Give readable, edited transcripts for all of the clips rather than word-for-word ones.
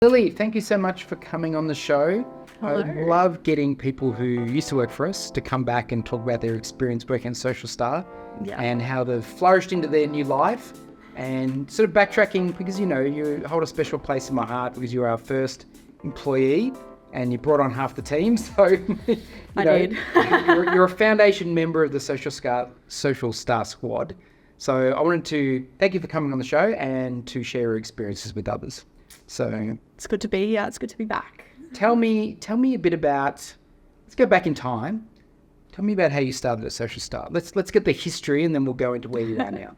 Lily, thank you so much for coming on the show. Hello. I love getting people who used to work for us to come back and talk about their experience working at Social Star and how they've flourished into their new life, and sort of backtracking because, you hold a special place in my heart because you're our first employee and you brought on half the team. So I did. you're a foundation member of the Social Star squad. So I wanted to thank you for coming on the show and to share your experiences with others. So It's good to be back. Tell me a bit about, let's go back in time. Tell me about how you started at Social Star. Let's get the history and then we'll go into where you are now.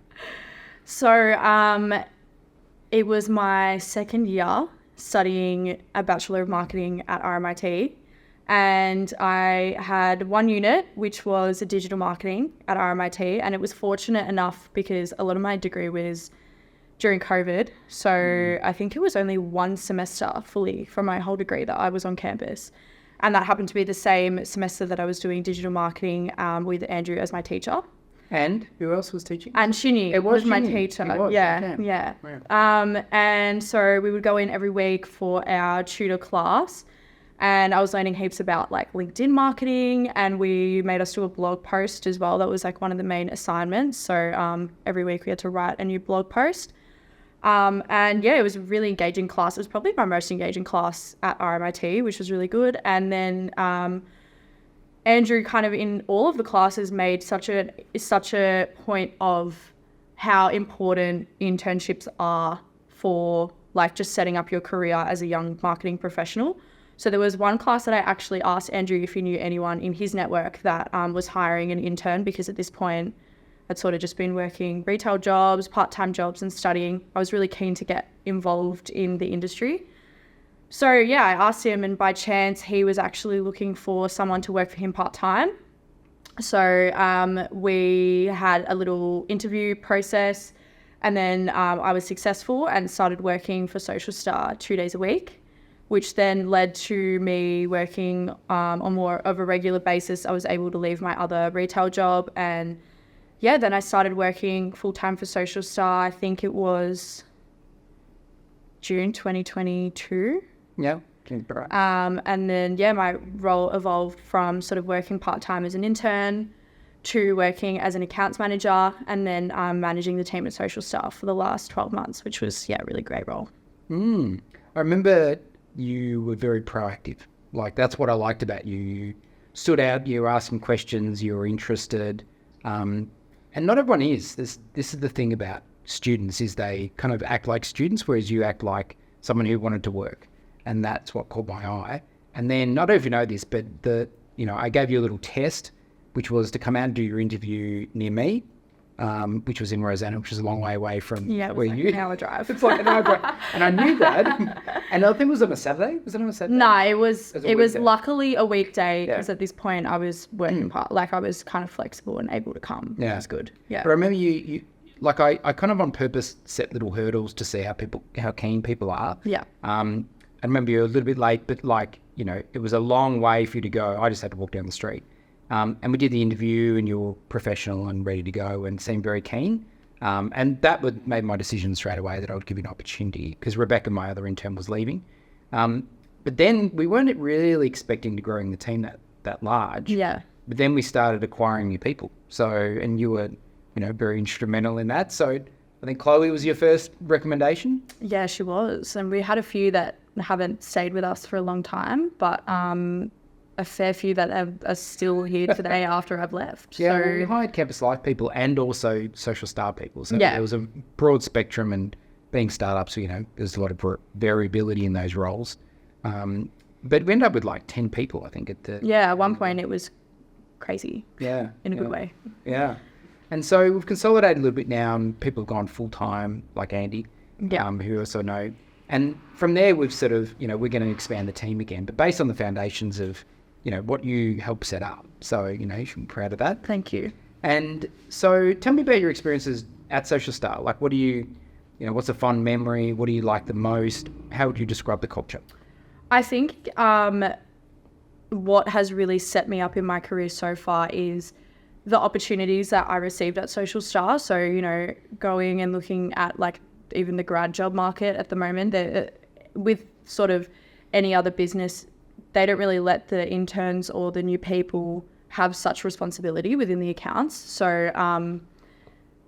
So it was my second year studying a Bachelor of Marketing at RMIT, and I had one unit which was a digital marketing at RMIT, and it was fortunate enough because a lot of my degree was during COVID. So I think it was only one semester fully from my whole degree that I was on campus. And that happened to be the same semester that I was doing digital marketing with Andrew as my teacher. And who else was teaching? And Shinny was my teacher. Yeah. And so we would go in every week for our tutor class. And I was learning heaps about like LinkedIn marketing, and we made us do a blog post as well. That was like one of the main assignments. So every week we had to write a new blog post. And yeah, it was a really engaging class. It was probably my most engaging class at RMIT, which was really good. And then Andrew kind of in all of the classes made such a point of how important internships are for like just setting up your career as a young marketing professional. So there was one class that I actually asked Andrew if he knew anyone in his network that was hiring an intern, because at this point I'd sort of just been working retail jobs, part-time jobs and studying. I was really keen to get involved in the industry. So yeah, I asked him, and by chance he was actually looking for someone to work for him part-time. So we had a little interview process, and then I was successful and started working for Social Star 2 days a week, which then led to me working on more of a regular basis. I was able to leave my other retail job, and yeah, then I started working full-time for Social Star. I think it was June 2022. Yeah. Right. And then, yeah, my role evolved from sort of working part-time as an intern to working as an accounts manager, and then managing the team at Social Star for the last 12 months, which was, yeah, a really great role. I remember you were very proactive. Like, that's what I liked about you. You stood out, you were asking questions, you were interested. And not everyone is. This is the thing about students, is they kind of act like students, whereas you act like someone who wanted to work. And that's what caught my eye. And then, I don't know if you know this, but I gave you a little test, which was to come out and do your interview near me, which was in Rosanna, which is a long way away from where you... an hour drive. It's like an hour drive. And I knew that. And I think it was on a Saturday. Was it on a Saturday? No, it was luckily a weekday, because at this point I was working I was kind of flexible and able to come. Yeah. It was good. Yeah. But I remember you like I kind of on purpose set little hurdles to see how keen people are. Yeah. I remember you were a little bit late, but it was a long way for you to go. I just had to walk down the street. And we did the interview, and you were professional and ready to go and seemed very keen. And that made my decision straight away that I would give you an opportunity, because Rebecca, my other intern, was leaving. But then we weren't really expecting to growing the team that large. Yeah. But then we started acquiring new people. So, and you were, very instrumental in that. So I think Chloe was your first recommendation. Yeah, she was. And we had a few that haven't stayed with us for a long time, but a fair few that are still here today after I've left. Yeah, so we hired campus life people and also Social Star people. So there was a broad spectrum, and being startups, there's a lot of variability in those roles. But we ended up with like 10 people, I think. At one point it was crazy. Yeah. In a good way. Yeah. And so we've consolidated a little bit now, and people have gone full-time, like Andy, who also know. And from there, we've sort of, we're going to expand the team again, but based on the foundations of, what you helped set up. So, you should be proud of that. Thank you. And so tell me about your experiences at Social Star. Like, what do you, what's a fond memory? What do you like the most? How would you describe the culture? I think what has really set me up in my career so far is the opportunities that I received at Social Star. So, going and looking at like even the grad job market at the moment, with sort of any other business, they don't really let the interns or the new people have such responsibility within the accounts. So,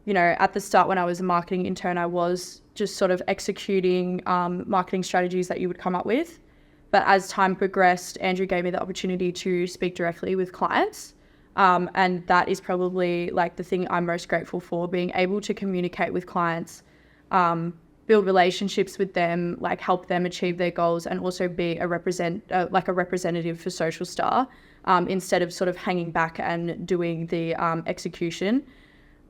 at the start when I was a marketing intern, I was just sort of executing marketing strategies that you would come up with. But as time progressed, Andrew gave me the opportunity to speak directly with clients. And that is probably like the thing I'm most grateful for, being able to communicate with clients, build relationships with them, like help them achieve their goals, and also be a representative for Social Star, instead of sort of hanging back and doing the execution.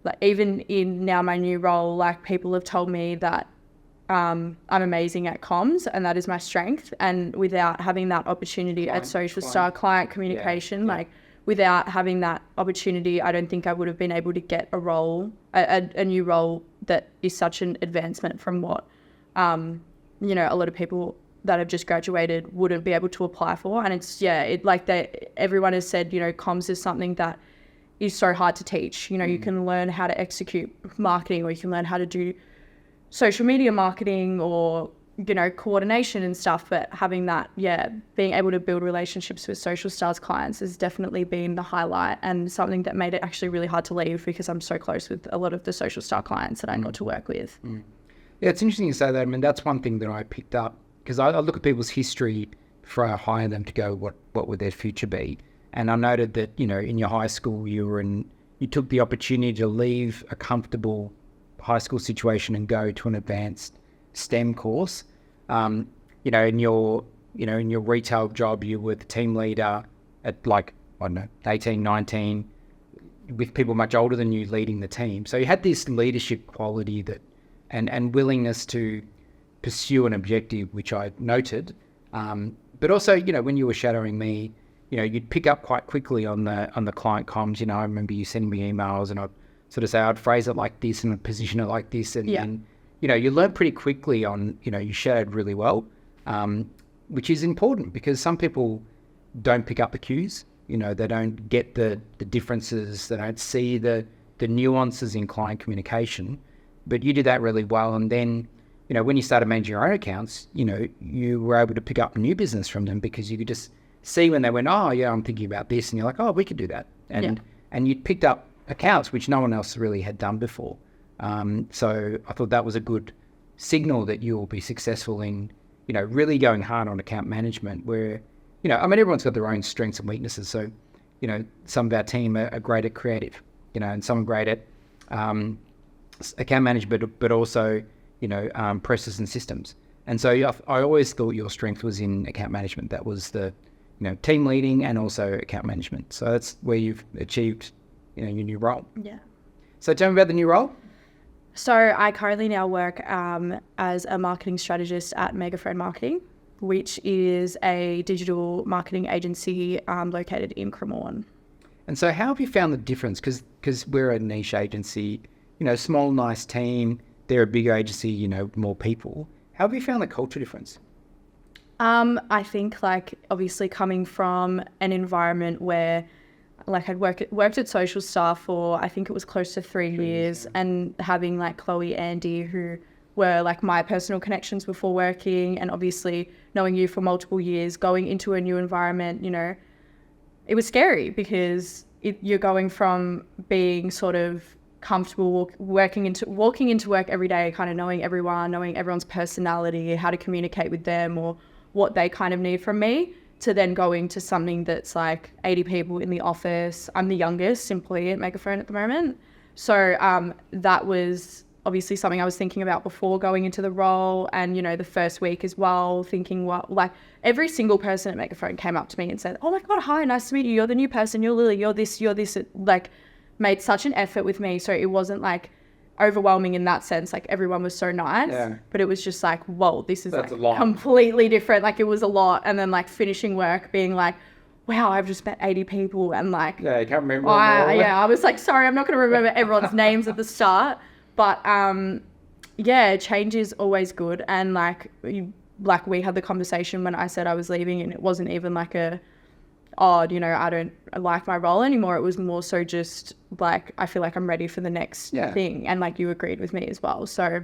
Like even in now my new role, like people have told me that I'm amazing at comms and that is my strength. And without having that opportunity at Social Star, client communication, without having that opportunity, I don't think I would have been able to get a role, a new role that is such an advancement from what, a lot of people that have just graduated wouldn't be able to apply for. And it's, everyone has said, comms is something that is so hard to teach. You can learn how to execute marketing, or you can learn how to do social media marketing, or coordination and stuff, but having that, being able to build relationships with Social Star's clients has definitely been the highlight, and something that made it actually really hard to leave, because I'm so close with a lot of the Social Star clients that I got to work with. Yeah, it's interesting you say that. I mean, that's one thing that I picked up, because I look at people's history before I hire them to go, what would their future be? And I noted that, in your high school, you took the opportunity to leave a comfortable high school situation and go to an advanced STEM course. In your retail job, you were the team leader at 18, 19, with people much older than you leading the team. So you had this leadership quality that, and willingness to pursue an objective, which I noted. But also, when you were shadowing me, you'd pick up quite quickly on the client comms. I remember you sending me emails, and I'd sort of say, I'd phrase it like this and I'd position it like this. And you learn pretty quickly on, you shadowed really well, which is important, because some people don't pick up the cues. They don't get the differences. They don't see the nuances in client communication. But you did that really well. And then, when you started managing your own accounts, you were able to pick up new business from them, because you could just see when they went, oh yeah, I'm thinking about this. And you're like, oh, we could do that. And you'd picked up accounts which no one else really had done before. So I thought that was a good signal that you will be successful in, really going hard on account management, where, everyone's got their own strengths and weaknesses. So, some of our team are great at creative, and some are great at account management, but also, processes and systems. And so I always thought your strength was in account management. That was the, team leading and also account management. So that's where you've achieved, your new role. Yeah. So tell me about the new role. So I currently now work as a marketing strategist at Megaphone Marketing, which is a digital marketing agency located in Cremorne. And so how have you found the difference? Because we're a niche agency, small, nice team. They're a bigger agency, more people. How have you found the culture difference? I think, obviously coming from an environment where, I'd worked at Social Star for, I think it was close to 3 years, and having Chloe, Andy, who were my personal connections before working, and obviously knowing you for multiple years, going into a new environment, it was scary, because you're going from being sort of comfortable walking into work every day, kind of knowing everyone's personality, how to communicate with them, or what they kind of need from me, to then going to something that's 80 people in the office. I'm the youngest employee at Megaphone at the moment. So that was obviously something I was thinking about before going into the role, and, the first week as well, thinking every single person at Megaphone came up to me and said, oh my God, hi, nice to meet you. You're the new person. You're Lily. You're this. It, made such an effort with me. So it wasn't overwhelming in that sense. Everyone was so nice, but it was just whoa, this is completely different. It was a lot. And then finishing work being wow, I've just met 80 people, and I can't remember. I was sorry, I'm not going to remember everyone's names at the start, but change is always good. And we had the conversation when I said I was leaving, and it wasn't even I don't like my role anymore. It was more so just I feel like I'm ready for the next thing. And you agreed with me as well. So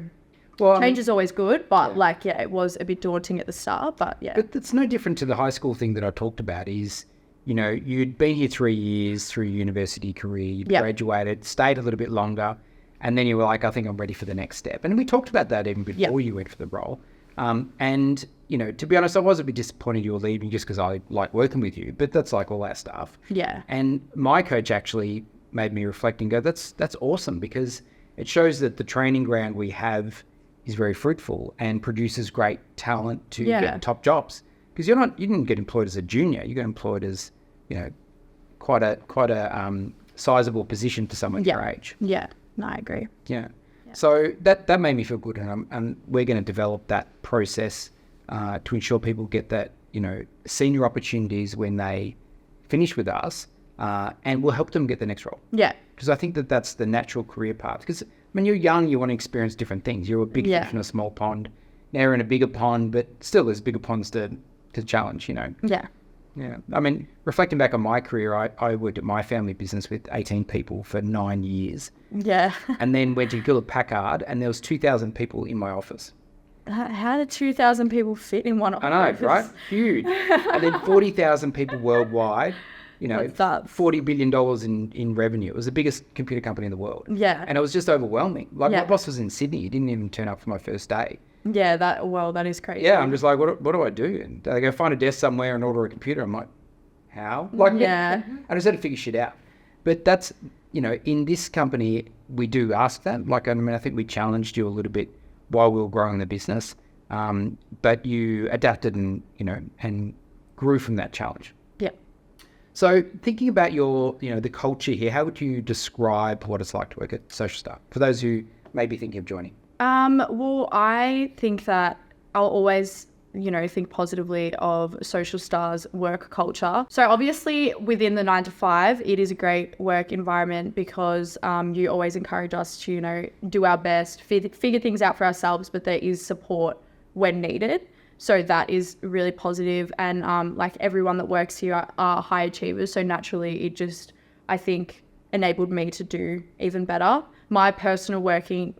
Well, change is always good, but it was a bit daunting at the start, but yeah. But it's no different to the high school thing that I talked about is, you'd been here 3 years through your university career, you'd graduated, stayed a little bit longer, and then you were like, I think I'm ready for the next step. And we talked about that even before you went for the role. And, to be honest, I was a bit disappointed you were leaving just because I like working with you, but that's like all our stuff. Yeah. And my coach actually made me reflect and go, that's awesome, because it shows that the training ground we have is very fruitful and produces great talent to get top jobs. Because you didn't get employed as a junior, you got employed as, quite a sizable position for someone your age. Yeah, no, I agree. Yeah. So that made me feel good, and we're going to develop that process to ensure people get that, senior opportunities when they finish with us, and we'll help them get the next role. Yeah. Because I think that's the natural career path. Because when you're young, you want to experience different things. You're a big fish in a small pond. Now you're in a bigger pond, but still there's bigger ponds to challenge, Yeah. Yeah. I mean, reflecting back on my career, I worked at my family business with 18 people for 9 years. Yeah. And then went to Hewlett-Packard, and there was 2,000 people in my office. How did 2,000 people fit in one office? I know, right? Huge. And then 40,000 people worldwide, $40 billion in revenue. It was the biggest computer company in the world. Yeah. And it was just overwhelming. Like my boss was in Sydney. He didn't even turn up for my first day. Yeah, that is crazy. Yeah, I'm just like, what do I do? And they go find a desk somewhere and order a computer. I'm like, how? I just had to figure shit out. But that's, in this company, we do ask that. I think we challenged you a little bit while we were growing the business. But you adapted and grew from that challenge. Yeah. So thinking about your, the culture here, how would you describe what it's like to work at Social Star for those who may be thinking of joining? Well, I think that I'll always, think positively of Social Star's work culture. So obviously within the 9 to 5, it is a great work environment because you always encourage us to, do our best, figure things out for ourselves, but there is support when needed. So that is really positive. And everyone that works here are high achievers. So naturally it just, I think, enabled me to do even better. My personal working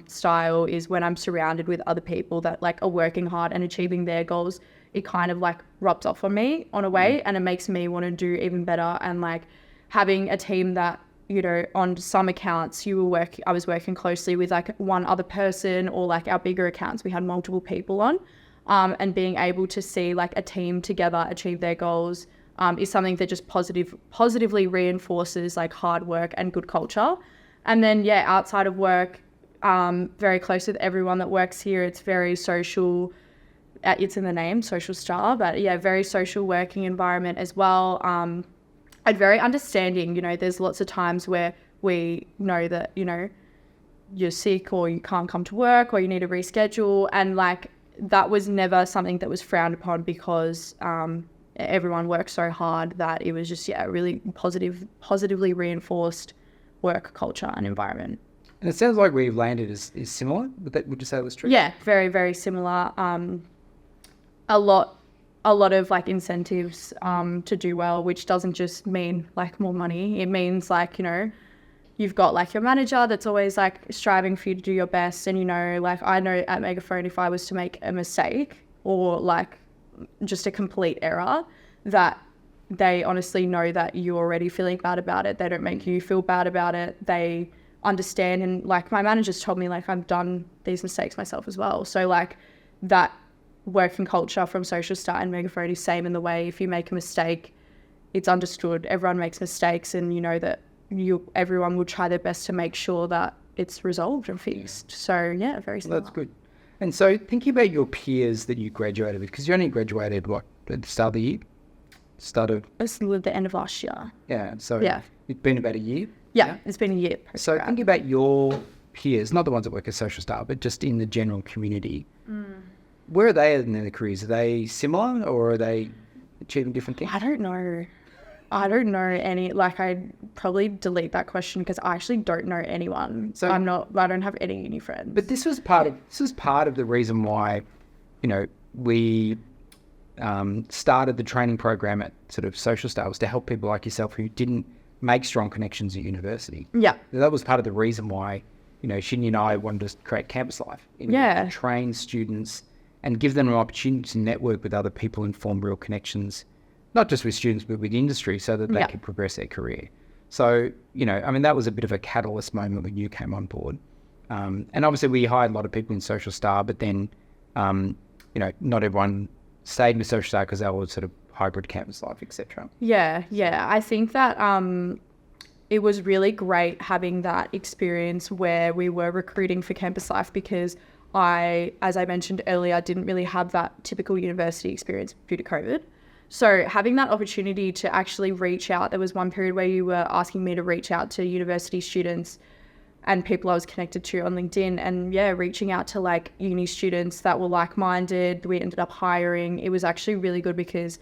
style is when I'm surrounded with other people that are working hard and achieving their goals, it kind of rubs off on me on a way, and it makes me want to do even better. And having a team that, on some accounts I was working closely with one other person, or our bigger accounts we had multiple people on, and being able to see a team together achieve their goals is something that just positively reinforces hard work and good culture. And then, outside of work, very close with everyone that works here. It's very social. It's in the name, Social Star, but very social working environment as well. And very understanding. There's lots of times where we know that, you're sick or you can't come to work or you need to reschedule. And that was never something that was frowned upon because everyone worked so hard that it was just, really positively reinforced work culture and environment. And it sounds like where you've landed is similar. Would you say that's true? Yeah, very, very similar. A lot of incentives to do well, which doesn't just mean more money. It means you've got your manager that's always striving for you to do your best. And I know at Megaphone, if I was to make a mistake or just a complete error, that they honestly know that you're already feeling bad about it. They don't make you feel bad about it. They understand. And my manager's told me I've done these mistakes myself as well. So that working culture from Social Star and Megaphone is same in the way if you make a mistake, it's understood. Everyone makes mistakes, and that everyone will try their best to make sure that it's resolved and fixed. So very similar. That's good. And so thinking about your peers that you graduated with, because you only graduated at the start of the year? It's the end of last year. Yeah. So it's been about a year? Yeah, it's been a year. So thinking about your peers, not the ones that work at Social Star, but just in the general community, where are they in their careers? Are they similar or are they achieving different things? I don't know any. I'd probably delete that question because I actually don't know anyone. So I don't have any uni friends. But this was part of the reason why, we started the training program at sort of Social Star, was to help people like yourself who didn't make strong connections at university. Yeah. That was part of the reason why Shinny and I wanted to create Campus Life. To train students and give them an opportunity to network with other people and form real connections, not just with students, but with industry, so that they can progress their career. So, that was a bit of a catalyst moment when you came on board. And obviously we hired a lot of people in Social Star, but then, not everyone stayed with Social Star because they were sort of hybrid Campus Life, etc. Yeah. I think that it was really great having that experience where we were recruiting for Campus Life, because as I mentioned earlier, didn't really have that typical university experience due to COVID. So having that opportunity to actually reach out, there was one period where you were asking me to reach out to university students and people I was connected to on LinkedIn, and reaching out to like uni students that were like-minded. We ended up hiring. It was actually really good because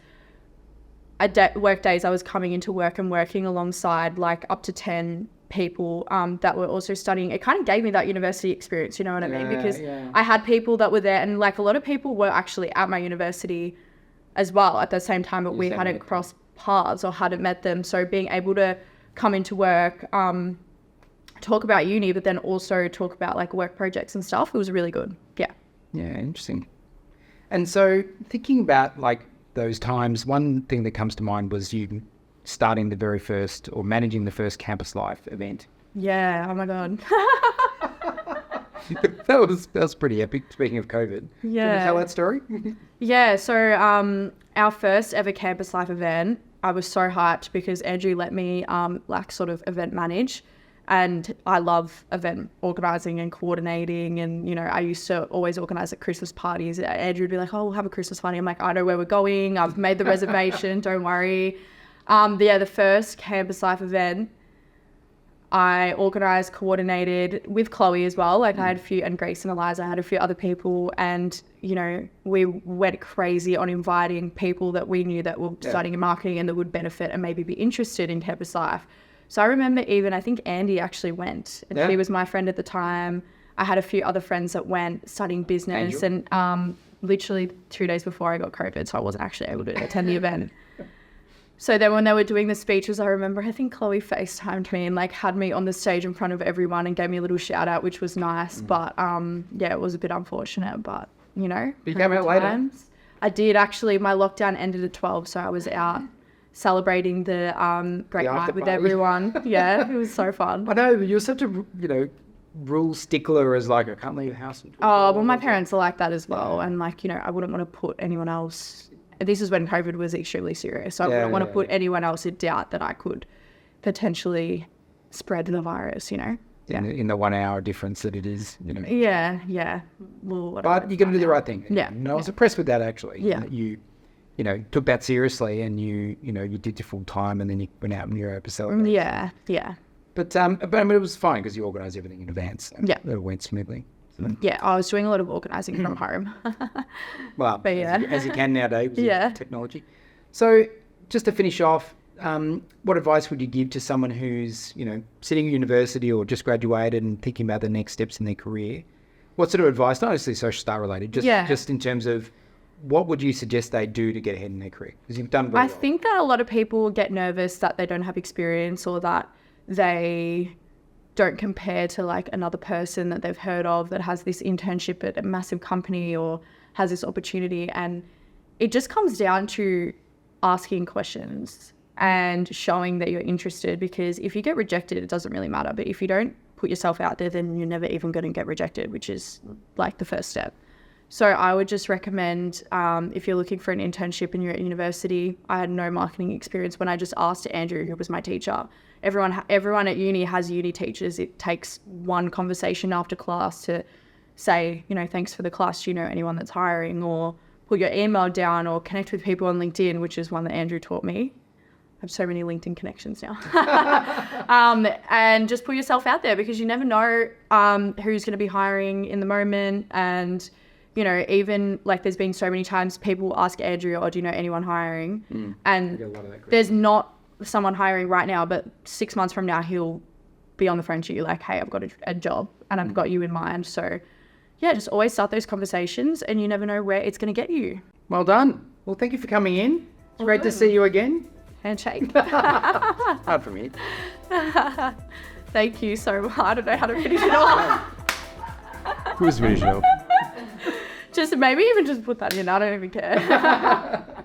work days I was coming into work and working alongside like up to 10 people that were also studying. It kind of gave me that university experience, you know what I mean? Because I had people that were there, and like a lot of people were actually at my university as well at the same time, but we hadn't crossed paths or hadn't met them. So being able to come into work, talk about uni, but then also talk about like work projects and stuff, it was really good. Yeah, interesting. And so thinking about like those times, one thing that comes to mind was you starting the very first or managing the first Campus Life event. Yeah, oh my God. that was pretty epic, speaking of COVID. Yeah. Can you tell that story? Yeah, so our first ever Campus Life event, I was so hyped because Andrew let me sort of event manage. And I love event organising and coordinating. And, I used to always organise at Christmas parties. Andrew would be like, oh, we'll have a Christmas party. I'm like, I know where we're going. I've made the reservation. Don't worry. The first Campus Life event, I organised, coordinated with Chloe as well. Like I had a few, and Grace and Eliza, I had a few other people. And, we went crazy on inviting people that we knew that were studying in marketing and that would benefit and maybe be interested in Campus Life. So I remember I think Andy actually went, and she was my friend at the time. I had a few other friends that went studying business, and literally 2 days before I got COVID, so I wasn't actually able to attend the event. So then when they were doing the speeches, I remember, I think Chloe FaceTimed me and like had me on the stage in front of everyone and gave me a little shout out, which was nice. But it was a bit unfortunate, but You came out later? I did actually. My lockdown ended at 12, so I was out celebrating the great night with everyone. Yeah, it was so fun. I know, you're such a, rule stickler as like, I can't leave the house. Oh, well, my parents are like that as well. And like, I wouldn't want to put anyone else, this is when COVID was extremely serious. So I wouldn't want to put anyone else in doubt that I could potentially spread the virus, In the 1 hour difference that it is, Yeah. Well, but you're going to do the right thing. Yeah. I was impressed with that actually. Yeah. That you took that seriously, and you did your full time, and then you went out in Europe to celebrate. Yeah. But it was fine because you organised everything in advance. Yeah. It went smoothly. So. Yeah, I was doing a lot of organising from home. Well, but as you can nowadays with technology. So just to finish off, what advice would you give to someone who's, sitting at university or just graduated and thinking about the next steps in their career? What sort of advice, not necessarily Social Star related, just in terms of what would you suggest they do to get ahead in their career? Because you've done very well. I think that a lot of people get nervous that they don't have experience, or that they don't compare to like another person that they've heard of that has this internship at a massive company or has this opportunity. And it just comes down to asking questions and showing that you're interested, because if you get rejected, it doesn't really matter. But if you don't put yourself out there, then you're never even going to get rejected, which is like the first step. So I would just recommend, if you're looking for an internship and you're at university, I had no marketing experience. When I just asked Andrew, who was my teacher, everyone at uni has uni teachers. It takes one conversation after class to say, thanks for the class. Do you know anyone that's hiring? Or put your email down, or connect with people on LinkedIn, which is one that Andrew taught me. I have so many LinkedIn connections now. And just put yourself out there, because you never know who's going to be hiring in the moment. And, even like there's been so many times people ask Andrew, oh, do you know anyone hiring? And there's not someone hiring right now, but 6 months from now, he'll be on the phone to you like, hey, I've got a job and I've got you in mind. So yeah, just always start those conversations, and you never know where it's going to get you. Well done. Well, thank you for coming in. It's great to see you again. Handshake. Hard for me. Thank you so much. I don't know how to finish it off. Who's finish it off? Just maybe even just put that in. I don't even care.